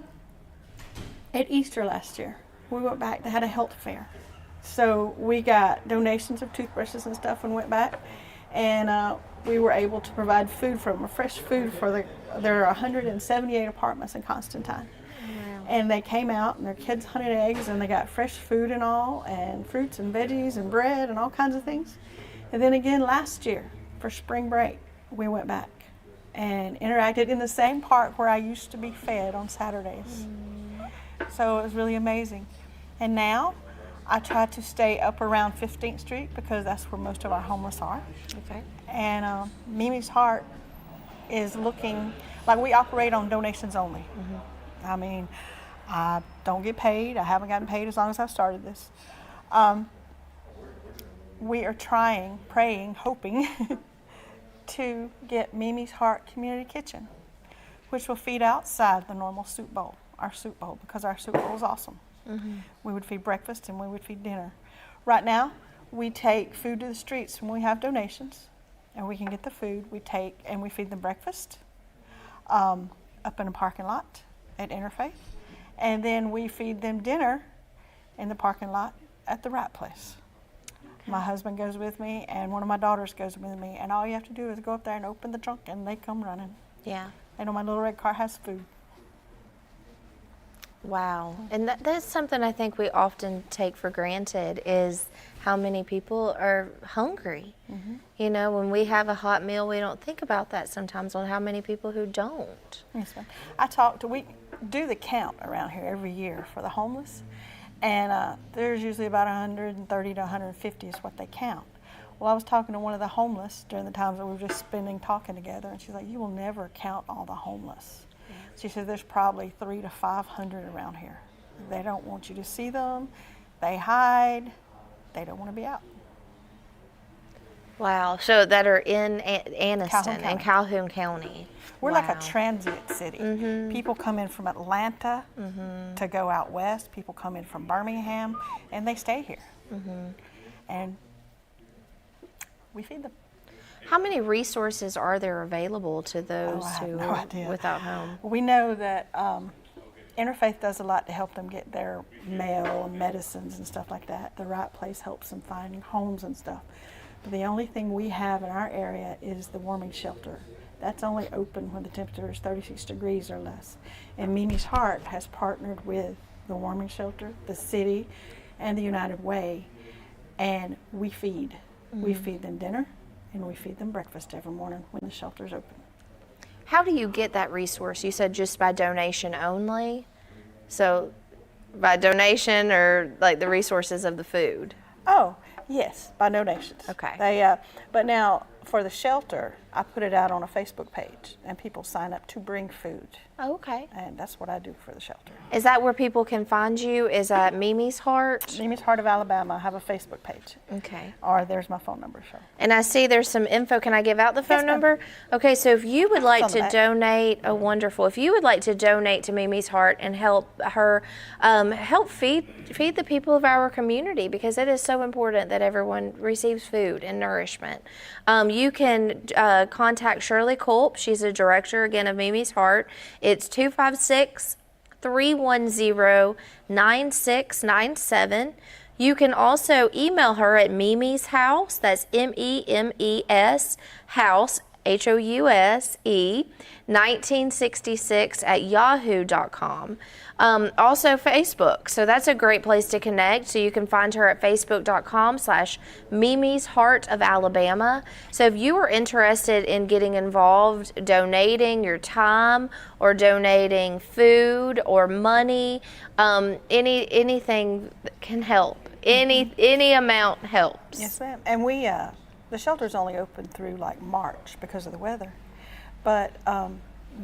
At Easter last year, we went back. They had a health fair. So we got donations of toothbrushes and stuff and went back. And we were able to provide food for them, fresh food for there are 178 apartments in Constantine. Wow. And they came out and their kids hunted eggs and they got fresh food and all, and fruits and veggies and bread and all kinds of things. And then again last year for spring break, we went back and interacted in the same park where I used to be fed on Saturdays. So it was really amazing. And now I try to stay up around 15th Street because that's where most of our homeless are. Okay. And Mimi's Heart is looking, like we operate on donations only. I mean, I don't get paid. I haven't gotten paid as long as I've started this. We are trying, praying, hoping to get Mimi's Heart Community Kitchen, which will feed outside the normal soup bowl, because our soup bowl is awesome. We would feed breakfast and we would feed dinner. Right now, we take food to the streets when we have donations, and we can get the food. We take and we feed them breakfast up in a parking lot at Interfaith, and then we feed them dinner in the parking lot at the right place. My husband goes with me, and one of my daughters goes with me, and all you have to do is go up there and open the trunk, and they come running. Yeah. They know my little red car has food. Wow. And that's something I think we often take for granted is how many people are hungry. You know, when we have a hot meal, we don't think about that sometimes on how many people who don't. Yes, ma'am. We do the count around here every year for the homeless, and there's usually about 130 to 150 is what they count. Well, I was talking to one of the homeless during the times that we were just spending talking together, and she's like, you will never count all the homeless. She said there's probably 300 to 500 around here. They don't want you to see them. They hide. They don't want to be out. Wow. So that are in Anniston and Calhoun County. We're like a transit city. People come in from Atlanta to go out west. People come in from Birmingham, and they stay here. And we feed them. How many resources are there available to those who are without home? We know that Interfaith does a lot to help them get their mail and medicines and stuff like that. The Right Place helps them find homes and stuff. But the only thing we have in our area is the warming shelter. That's only open when the temperature is 36 degrees or less. And Mimi's Heart has partnered with the warming shelter, the city, and the United Way, and we feed. We feed them dinner, and we feed them breakfast every morning when the shelter's open. How do you get that resource? You said just by donation only. So by donation or like the resources of the food? Oh, yes, by donations. Okay. But now for the shelter, I put it out on a Facebook page, and people sign up to bring food. Oh, okay. And that's what I do for the shelter. Is that where people can find you? Is that Mimi's Heart? Mimi's Heart of Alabama. I have a Facebook page. Okay. Or there's my phone number. So. And I see there's some info. Can I give out the phone number? Okay, so if you would like to donate, if you would like to donate to Mimi's Heart and help her, help feed the people of our community, because it is so important that everyone receives food and nourishment. You can contact Shirley Culp. She's a director, again, of Mimi's Heart. It's 256-310-9697. You can also email her at Mimi's House. That's MEMES House, HOUSE, 1966 at yahoo.com. Also Facebook. So that's a great place to connect. So you can find her at facebook.com/Mimi's Heart of Alabama. So if you are interested in getting involved, donating your time or donating food or money, anything can help. Any amount helps. Yes, ma'am. And we, the shelter's only open through like March because of the weather. But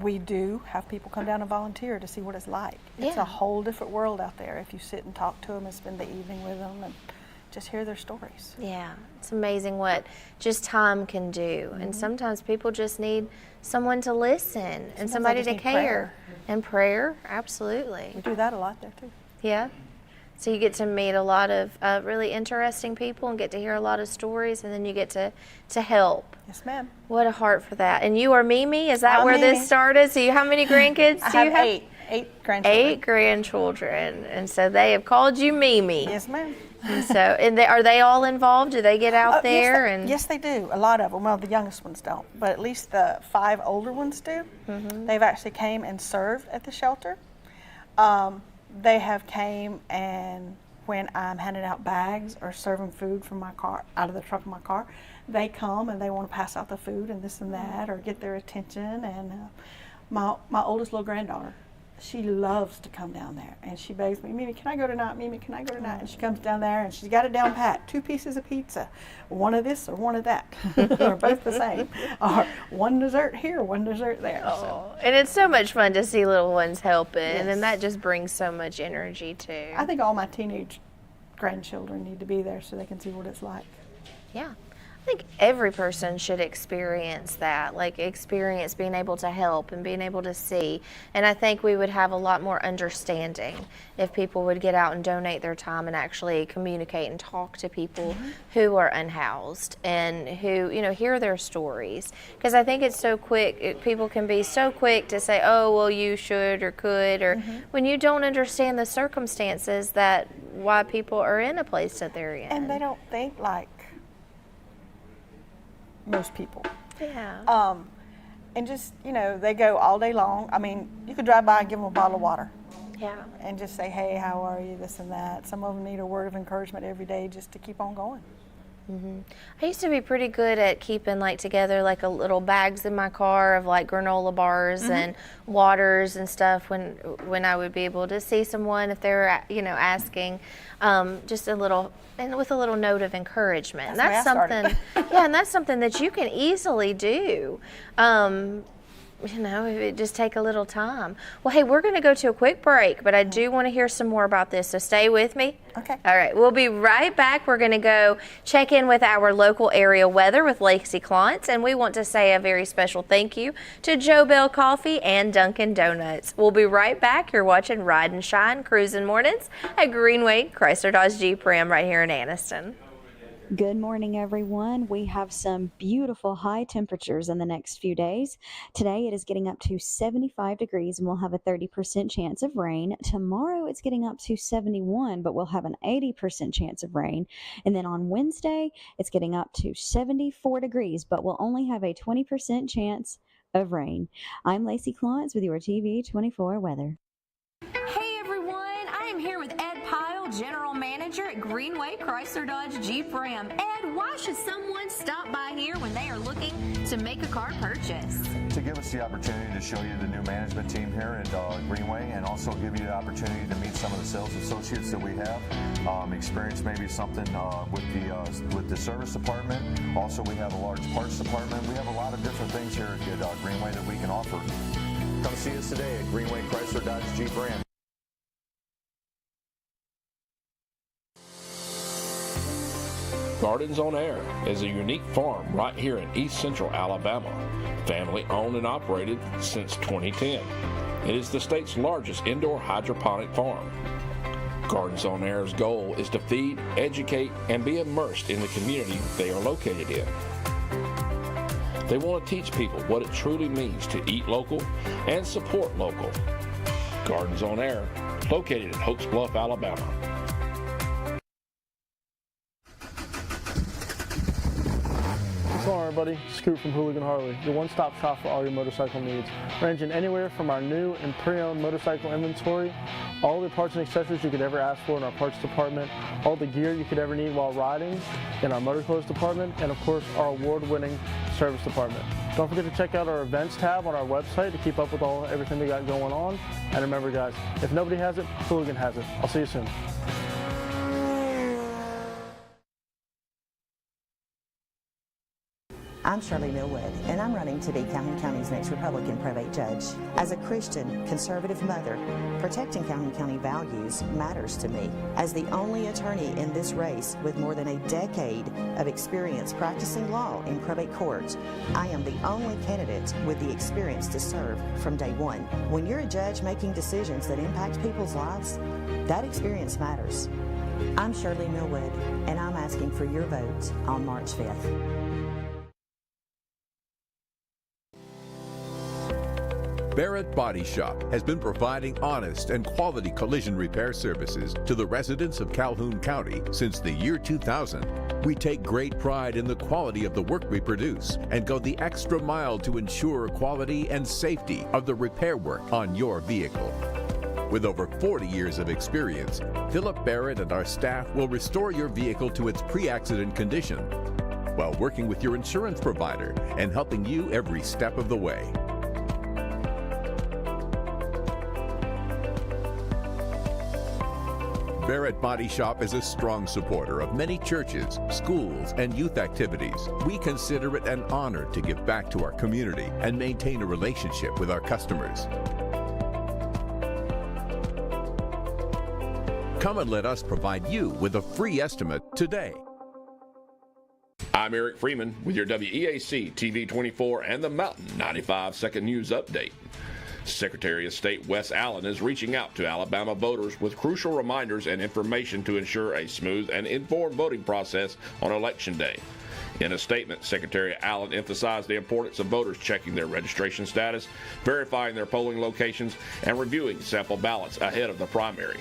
we do have people come down and volunteer to see what it's like. It's a whole different world out there if you sit and talk to them and spend the evening with them and just hear their stories. Yeah, it's amazing what just time can do. And sometimes people just need someone to listen and somebody to care. Prayer. And prayer, absolutely. We do that a lot there too. Yeah. So you get to meet a lot of really interesting people and get to hear a lot of stories, and then you get to help. Yes, ma'am. What a heart for that. And you are Mimi? Is that I'm where Mimi. this started? So how many grandkids do you have? Eight grandchildren. 8 grandchildren. And so they have called you Mimi. Yes, ma'am. And so, are they all involved? Do they get out there? Yes, they do. A lot of them. Well, the youngest ones don't, but at least the 5 older ones do. They've actually came and served at the shelter. They have came, and when I'm handing out bags or serving food from my car, out of the trunk of my car, they come and they want to pass out the food and this and that, or get their attention. And my oldest little granddaughter, she loves to come down there, and she begs me, Mimi, can I go tonight? Mimi, can I go tonight? And she comes down there, and she's got it down pat. 2 pieces of pizza, one of this or one of that, or both the same, or one dessert here, one dessert there. Oh, So. and it's so much fun to see little ones helping, and that just brings so much energy too. I think all my teenage grandchildren need to be there so they can see what it's like. Yeah. I think every person should experience that, like experience being able to help and being able to see. And I think we would have a lot more understanding if people would get out and donate their time and actually communicate and talk to people who are unhoused and who, hear their stories. Because I think it's so quick, people can be so quick to say, oh, well, you should or could, or when you don't understand the circumstances that why people are in a place that they're in. And they don't think like most people. Yeah. And just, they go all day long. I mean, you could drive by and give them a bottle of water. Yeah. And just say, hey, how are you, this and that. Some of them need a word of encouragement every day just to keep on going. I used to be pretty good at keeping together a little bags in my car of granola bars and waters and stuff when I would be able to see someone if they were asking just a little, and with a little note of encouragement. That's something and that's something that you can easily do. It just take a little time. Well, hey, we're going to go to a quick break, but I do want to hear some more about this, so stay with me. Okay. All right, we'll be right back. We're going to go check in with our local area weather with Lacey Klontz, and we want to say a very special thank you to Joe Bell Coffee and Dunkin' Donuts. We'll be right back. You're watching Ride and Shine Cruising Mornings at Greenway Chrysler Dodge Jeep Ram right here in Anniston. Good morning, everyone. We have some beautiful high temperatures in the next few days. Today it is getting up to 75 degrees and we'll have a 30% chance of rain. Tomorrow it's getting up to 71, but we'll have an 80% chance of rain. And then on Wednesday it's getting up to 74 degrees, but we'll only have a 20% chance of rain. I'm Lacey Klontz with your TV24 weather. Hey everyone, I am at Greenway Chrysler Dodge Jeep Ram. Ed, why should someone stop by here when they are looking to make a car purchase? To give us the opportunity to show you the new management team here at Greenway, and also give you the opportunity to meet some of the sales associates that we have. Experience maybe something with the service department. Also, we have a large parts department. We have a lot of different things here at Greenway that we can offer. Come see us today at Greenway Chrysler Dodge Jeep Ram. Gardens on Air is a unique farm right here in East Central Alabama, family owned and operated since 2010. It is the state's largest indoor hydroponic farm. Gardens on Air's goal is to feed, educate, and be immersed in the community they are located in. They want to teach people what it truly means to eat local and support local. Gardens on Air, located in Hopes Bluff, Alabama. Hello everybody, Scoot from Hooligan Harley, your one-stop shop for all your motorcycle needs, ranging anywhere from our new and pre-owned motorcycle inventory, all the parts and accessories you could ever ask for in our parts department, all the gear you could ever need while riding in our motor clothes department, and of course our award-winning service department. Don't forget to check out our events tab on our website to keep up with everything we got going on. And remember guys, if nobody has it, Hooligan has it. I'll see you soon. I'm Shirley Millwood, and I'm running to be Calhoun County's next Republican probate judge. As a Christian, conservative mother, protecting Calhoun County values matters to me. As the only attorney in this race with more than a decade of experience practicing law in probate courts, I am the only candidate with the experience to serve from day one. When you're a judge making decisions that impact people's lives, that experience matters. I'm Shirley Millwood, and I'm asking for your vote on March 5th. Barrett Body Shop has been providing honest and quality collision repair services to the residents of Calhoun County since the year 2000. We take great pride in the quality of the work we produce and go the extra mile to ensure quality and safety of the repair work on your vehicle. With over 40 years of experience, Philip Barrett and our staff will restore your vehicle to its pre-accident condition while working with your insurance provider and helping you every step of the way. Barrett Body Shop is a strong supporter of many churches, schools, and youth activities. We consider it an honor to give back to our community and maintain a relationship with our customers. Come and let us provide you with a free estimate today. I'm Eric Freeman with your WEAC TV24 and the Mountain 95 Second News Update. Secretary of State Wes Allen is reaching out to Alabama voters with crucial reminders and information to ensure a smooth and informed voting process on Election Day. In a statement, Secretary Allen emphasized the importance of voters checking their registration status, verifying their polling locations, and reviewing sample ballots ahead of the primary.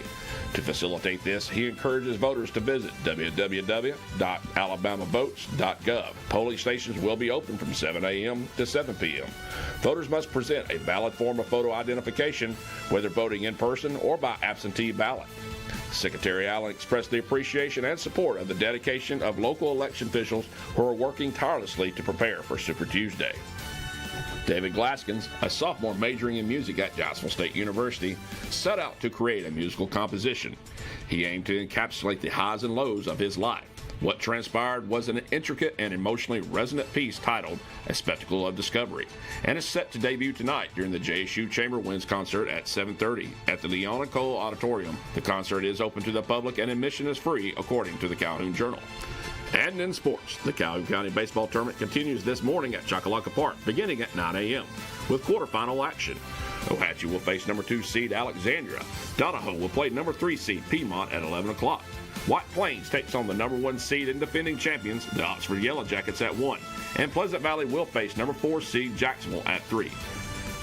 To facilitate this, he encourages voters to visit www.alabamavotes.gov. Polling stations will be open from 7 a.m. to 7 p.m. Voters must present a valid form of photo identification, whether voting in person or by absentee ballot. Secretary Allen expressed the appreciation and support of the dedication of local election officials who are working tirelessly to prepare for Super Tuesday. David Glaskins, a sophomore majoring in music at Jacksonville State University, set out to create a musical composition. He aimed to encapsulate the highs and lows of his life. What transpired was an intricate and emotionally resonant piece titled A Spectacle of Discovery, and is set to debut tonight during the JSU Chamber Winds concert at 7:30 at the Leona Cole Auditorium. The concert is open to the public and admission is free, according to the Calhoun Journal. And in sports, the Calhoun County Baseball Tournament continues this morning at Choccolocca Park, beginning at 9 a.m. with quarterfinal action. Ohatchee will face number 2 seed Alexandria. Donahoe will play number 3 seed Piedmont at 11 o'clock. White Plains takes on the number 1 seed and defending champions, the Oxford Yellow Jackets, at 1. And Pleasant Valley will face number 4 seed Jacksonville at 3.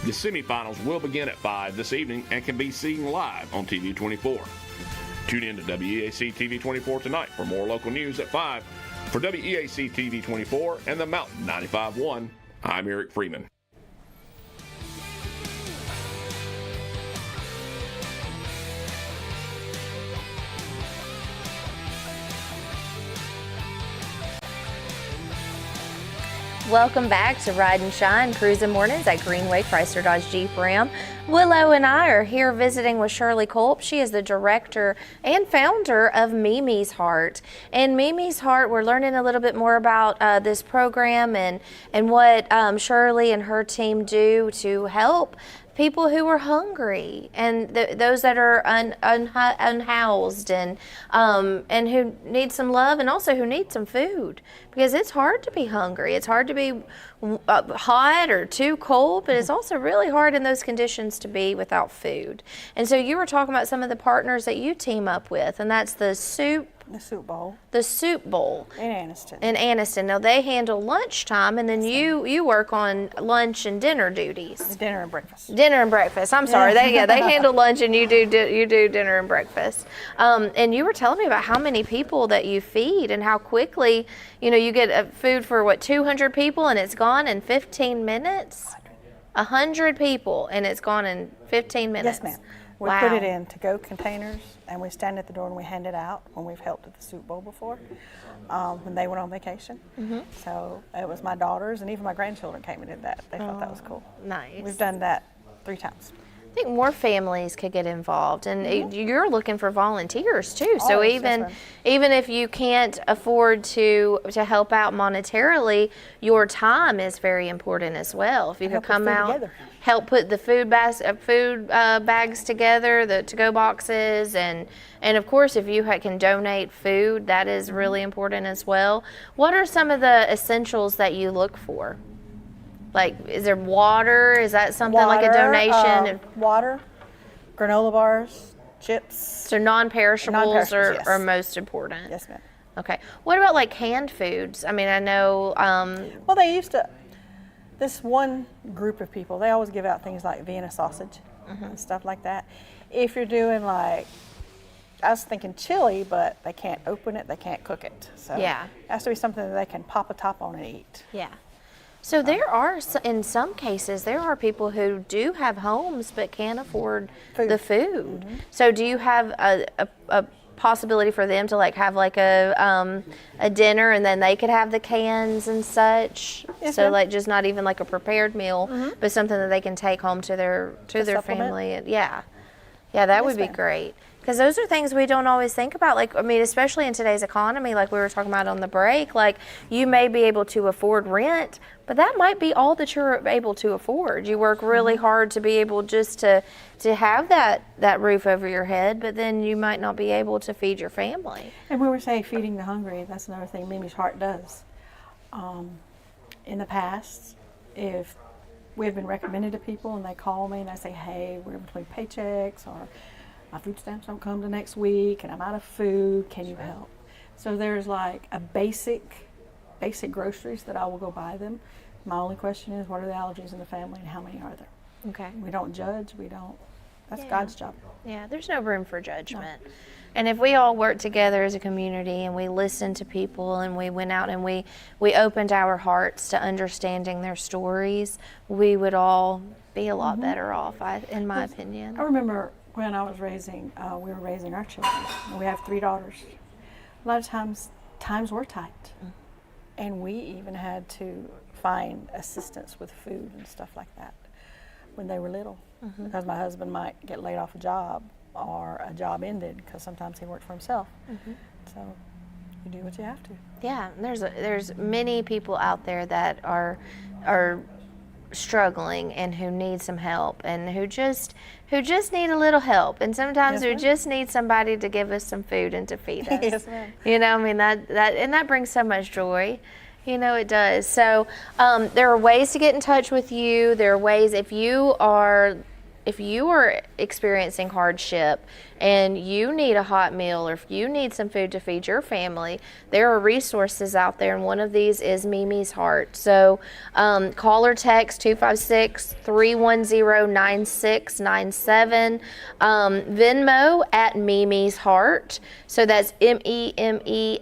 The semifinals will begin at 5 this evening and can be seen live on TV24. Tune in to WEAC TV24 tonight for more local news at 5. For WEAC TV24 and the Mountain 95.1, I'm Eric Freeman. Welcome back to Ride and Shine Cruising Mornings at Greenway Chrysler Dodge Jeep Ram. Willow and I are here visiting with Shirley Culp. She is the director and founder of Mimi's Heart. And Mimi's Heart, we're learning a little bit more about this program and what Shirley and her team do to help people who are hungry and those that are unhoused and who need some love and also who need some food, because it's hard to be hungry. It's hard to be hot or too cold, but it's also really hard in those conditions to be without food. And so you were talking about some of the partners that you team up with, and that's the Soup Bowl. The Soup Bowl. In Anniston. In Anniston. Now they handle lunchtime, and then you work on lunch and dinner duties. Dinner and breakfast. Dinner and breakfast. I'm sorry. They handle lunch and you do dinner and breakfast. And you were telling me about how many people that you feed and how quickly, you get food for 200 people and it's gone in 15 minutes. 100 people and it's gone in 15 minutes. Yes, ma'am. We Wow. put it in to-go containers, and we stand at the door and we hand it out when we've helped at the Soup Bowl before, when they went on vacation. Mm-hmm. So it was my daughters, and even my grandchildren came and did that. They thought that was cool. Nice. We've done that 3 times. I think more families could get involved, and you're looking for volunteers too. So even if you can't afford to help out monetarily, your time is very important as well. If you could come out, help put the food bags together, the to-go boxes, and of course if you can donate food, that is really important as well. What are some of the essentials that you look for? Like, is there water? Is that something like a donation? Water, granola bars, chips. So non-perishables yes. are most important. Yes, ma'am. Okay. What about like canned foods? I mean, I know. Well, they used to. This one group of people, they always give out things like Vienna sausage and stuff like that. If you're doing I was thinking chili, but they can't open it, they can't cook it. So it has to be something that they can pop a top on and eat. Yeah. So there are, in some cases, there are people who do have homes but can't afford the food. So do you have a possibility for them to have a dinner and then they could have the cans and such? Yes, so ma'am. just not even like a prepared meal, but something that they can take home to their supplement. family. And that would be great. Because those are things we don't always think about. Especially in today's economy, like we were talking about on the break, you may be able to afford rent, but that might be all that you're able to afford. You work really hard to be able just to have that roof over your head, but then you might not be able to feed your family. And when we say feeding the hungry, that's another thing Mimi's Heart does. In the past, if we've been recommended to people and they call me and I say, hey, we're in between paychecks, or my food stamps don't come to next week and I'm out of food, can you help? So there's a basic groceries that I will go buy them. My only question is, what are the allergies in the family and how many are there? Okay. We don't judge, that's God's job. Yeah, there's no room for judgment. No. And if we all work together as a community and we listened to people and we went out and we opened our hearts to understanding their stories, we would all be a lot better off, in my opinion. I remember when I was we were raising our children. We have 3 daughters. A lot of times were tight. And we even had to find assistance with food and stuff like that when they were little. Because my husband might get laid off a job or a job ended, because sometimes he worked for himself. So you do what you have to. Yeah, there's many people out there that are struggling and who need some help and who just need a little help, and sometimes we just need somebody to give us some food and to feed us. Yes, ma'am. That brings so much joy. It does. So there are ways to get in touch with you. There are ways if you are experiencing hardship and you need a hot meal, or if you need some food to feed your family, there are resources out there, and one of these is Mimi's Heart. So call or text 256-310-9697. Venmo at Mimi's Heart. So that's MEMESHEART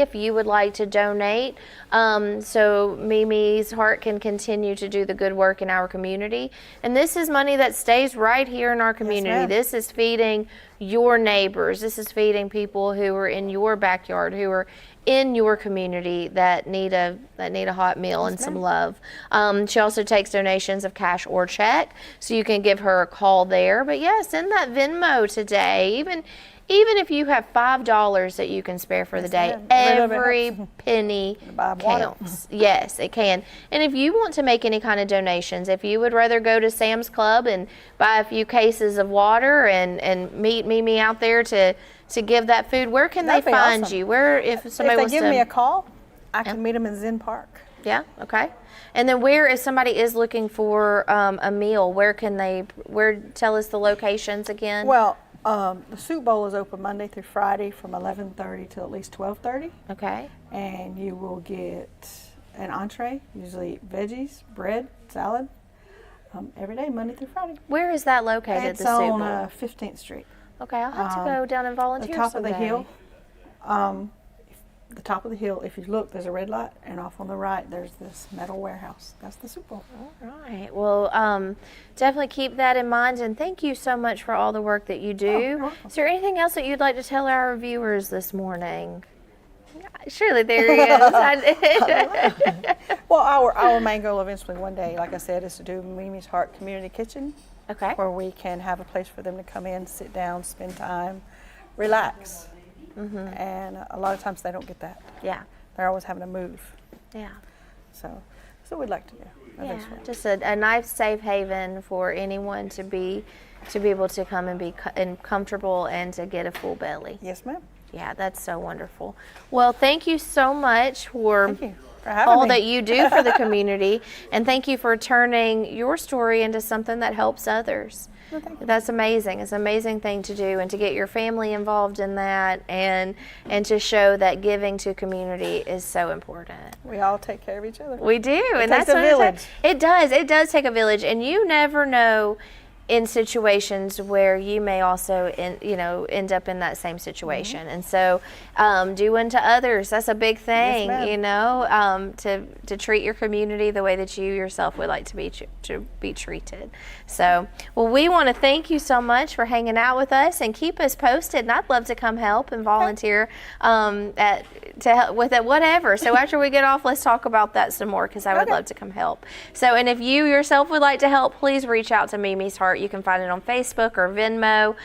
if you would like to donate. So Mimi's Heart can continue to do the good work in our community. And this is money that stays right here in our community. This is feeding your neighbors. This is feeding people who are in your backyard, who are in your community that need a hot meal and some love. She also takes donations of cash or check, so you can give her a call there. But yeah, send that Venmo today. Even if you have $5 that you can spare for the day, every penny counts. Yes, it can. And if you want to make any kind of donations, if you would rather go to Sam's Club and buy a few cases of water and meet Mimi out there to give that food, where can they find awesome. you? Where, if somebody they wants give to me a call, I can meet them in Zen Park. Yeah, okay. And then where, if somebody is looking for a meal, tell us the locations again? Well, the soup bowl is open Monday through Friday from 11:30 till at least 12:30. Okay. And you will get an entree, usually veggies, bread, salad, every day, Monday through Friday. Where is that located, It's the soup on bowl? 15th Street. Okay, I'll have to go down and volunteer The top someday. of the hill. The top of the hill, if you look, there's a red light, and off on the right, there's this metal warehouse. That's the soup bowl. All right. Well, definitely keep that in mind, and thank you so much for all the work that you do. Is there anything else that you'd like to tell our viewers this morning? Surely there is. Well, our main goal eventually one day, like I said, is to do Mimi's Heart Community Kitchen. Okay. Where we can have a place for them to come in, sit down, spend time, relax. And a lot of times they don't get that. Yeah. They're always having to move. Yeah. So we'd like to do eventually. Just a nice safe haven for anyone to be able to come and be comfortable and to get a full belly. Yes, ma'am. Yeah, that's so wonderful. Well, thank you so much for having all me. that you do for the community, and thank you for turning your story into something that helps others. Well, thank you. That's amazing. It's an amazing thing to do, and to get your family involved in that, and to show that giving to community is so important. We all take care of each other. We do, and takes that's a what village. It does. It does take a village, and you never know in situations where you may also end up in that same situation. And so do unto others, that's a big thing. Yes, to treat your community the way that you yourself would like to be treated. So, well, we want to thank you so much for hanging out with us, and keep us posted, and I'd love to come help and volunteer to help with it, whatever. So after we get off, let's talk about that some more, because I would love to come help. So, and if you yourself would like to help, please reach out to Mimi's Heart. You can find it on Facebook or Venmo.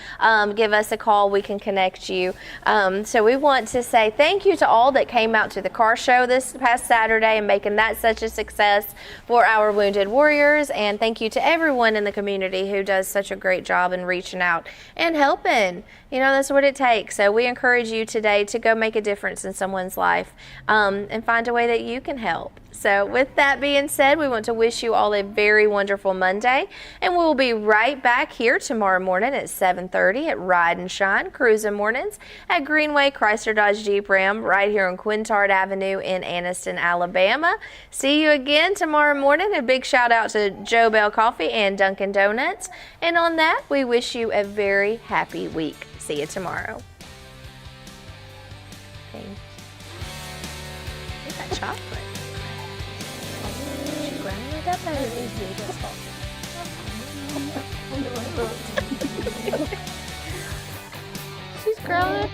Give us a call. We can connect you. So we want to say thank you to all that came out to the car show this past Saturday and making that such a success for our Wounded Warriors. And thank you to everyone in the community who does such a great job in reaching out and helping. That's what it takes. So we encourage you today to go make a difference in someone's life, and find a way that you can help. So with that being said, we want to wish you all a very wonderful Monday, and we'll be right back here tomorrow morning at 7:30 at Ride and Shine Cruising Mornings at Greenway Chrysler Dodge Jeep Ram right here on Quintard Avenue in Anniston, Alabama. See you again tomorrow morning. A big shout out to Joe Bell Coffee and Dunkin' Donuts. And on that, we wish you a very happy week. See you tomorrow. Thank you. Look at that chocolate. She grounded up out of these. She's growing.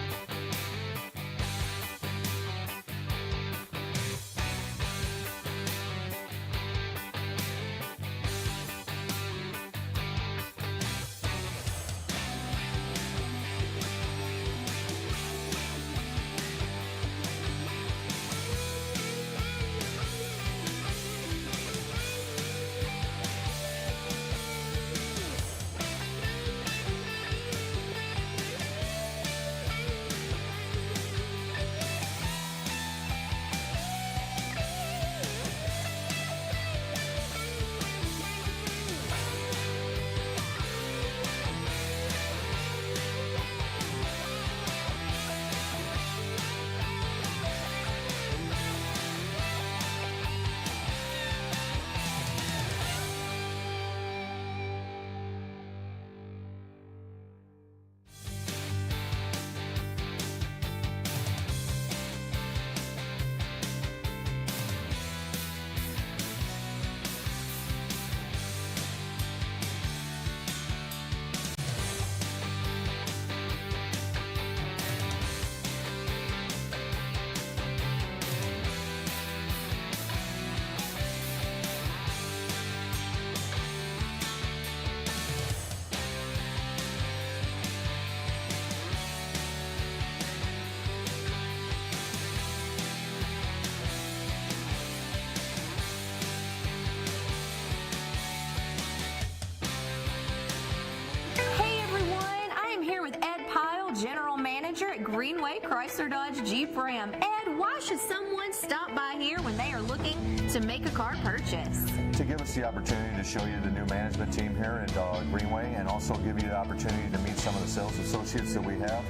General Manager at Greenway Chrysler Dodge Jeep Ram. Ed, why should someone stop by here when they are looking to make a car purchase? To give us the opportunity to show you the new management team here at Greenway, and also give you the opportunity to meet some of the sales associates that we have.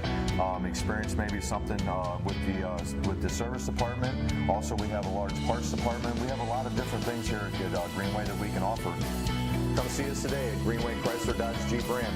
Experience maybe something with the service department. Also, we have a large parts department. We have a lot of different things here at Greenway that we can offer. Come see us today at Greenway Chrysler Dodge Jeep Ram.